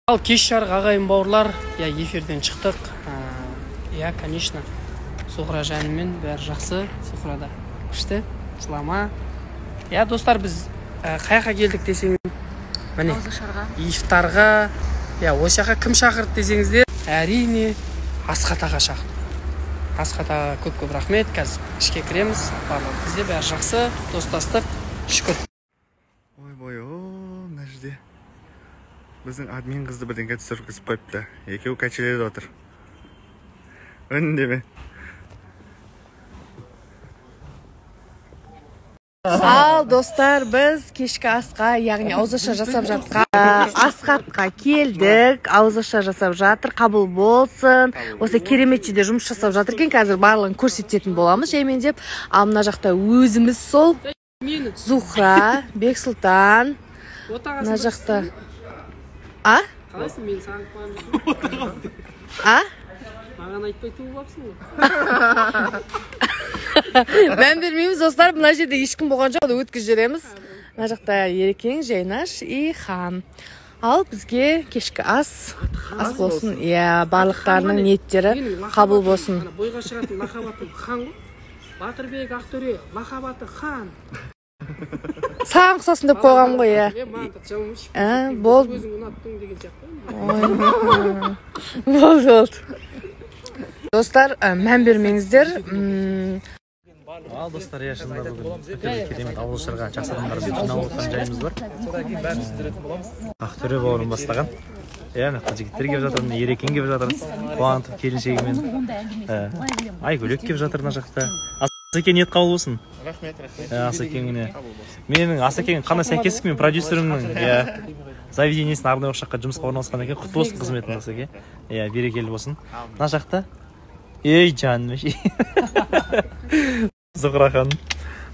Ал кеш жарық ағайын бауырлар, эфирден шықтық. Конечно, Зухра жанымен бәрі жақсы. Зухрада күшті, жылама. Достар, біз қаяққа келдік десеңіз, міне, ифтарға, осы жаққа кім шақырды десеңіздер, әрине Асхатаға шақырды. Асхатаға көп рахмет. Қазір ішке кіреміз. Барлығы бізде бәрі жақсы, достастық, шүкір. Ой, мына жерде біздің админ қызды бірдеңе түсіргізіп қойыпты. Екеуі качеледі отыр. Үндеме. Ал достар, біз кешкі асқа, яғни ауызаша жасап жатқан Асхатқа келдік. Ауызаша жасап жатыр, қабыл болсын. Осы кереметшіде жұмыс жасап жатыр екен. Қазір барлығын көрсететін боламыз жаймен деп. Ал мына жақта өзіміз сол Зухра, Бексұлтан. Мына жақта Қалайсың, мен сағынып қоймын. Маған айтпай туып апсың ғой. Мән бермейміз достар, мына жерде ешкім болған жоқ, өткізіп жібереміз. Мына жақта Ерекең, Жайнаш и Хан. Ал бізге кешкі ас болсын. Барлықтарының ниеттері қабыл болсын. Бойға шығатын лақабаты Хан ғой. Батырбек Ақтөре, лақабаты Хан. Саған ұқсасын деп қойғам ғой, болды. Өзің ұнаттың деген сияқты. Болды. Достар, мән бермеңіздер. Ал достар, шынында бүгін керемет ауылшарға жақсы адамдармен жиналып отырған жайымыз бар. Ақтөре бауырым бастаған. Жігіттер кеп жатыр, Ерекең кеп жатыр. Қуантып келіншегімен. Айгөлек кеп жатыр мына жақта. Асекең ниет қабыл болсын. Рахмет. Асекеңіне. Менің Асекең қандай сәйкестік, мен продюсерімнің заведениесіне арнайы жаққа жұмысқа орналасқан екен. Құтты болсын қызметіңіз, Асеке. Берекелі болсын. Мына жақта. Жаным. Зухра ханым.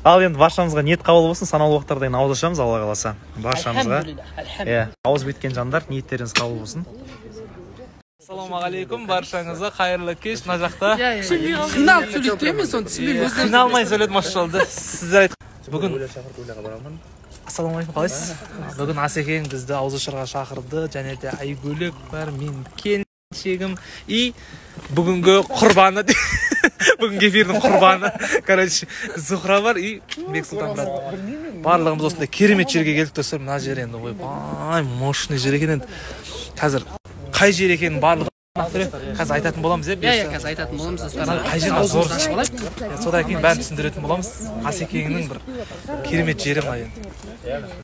Ал енді баршамызға ниет қабыл болсын, санаулы уақыттарда ауызашамыз, Алла қаласа. Баршамызға. Ауыз біткен жандар, ниеттеріңіз қабыл болсын. Ассалаумағалейкум, баршаңызға қайырлы кеш. Мына жақта Қиналып сөйлеттіреме соны түсінбей өздеріңіз. қиналмай сөйледі, машалды. Сіздер айт. Бүгін ассалаумағалейкум, қалайсыз? Бүгін Асекең бізді ауызашарға шақырды, және де Айгөлек бар, мен келіншегім и бүгінгі құрбаны, бүгінгі эфирдің құрбаны, короче, Зухра бар и Бексұлтан бар. Барлығымыз осындай керемет жерге келдік достар. Мына жер енді ойбай, мощный жер екен енді. Қазір қай жер екенін барлығы қазір айтатын боламыз, Қазір айтатын боламыз достар. Қай жерге зор содан кейін бәрін түсіндіретін боламыз. Асекеңнің бір керемет жері ма енді.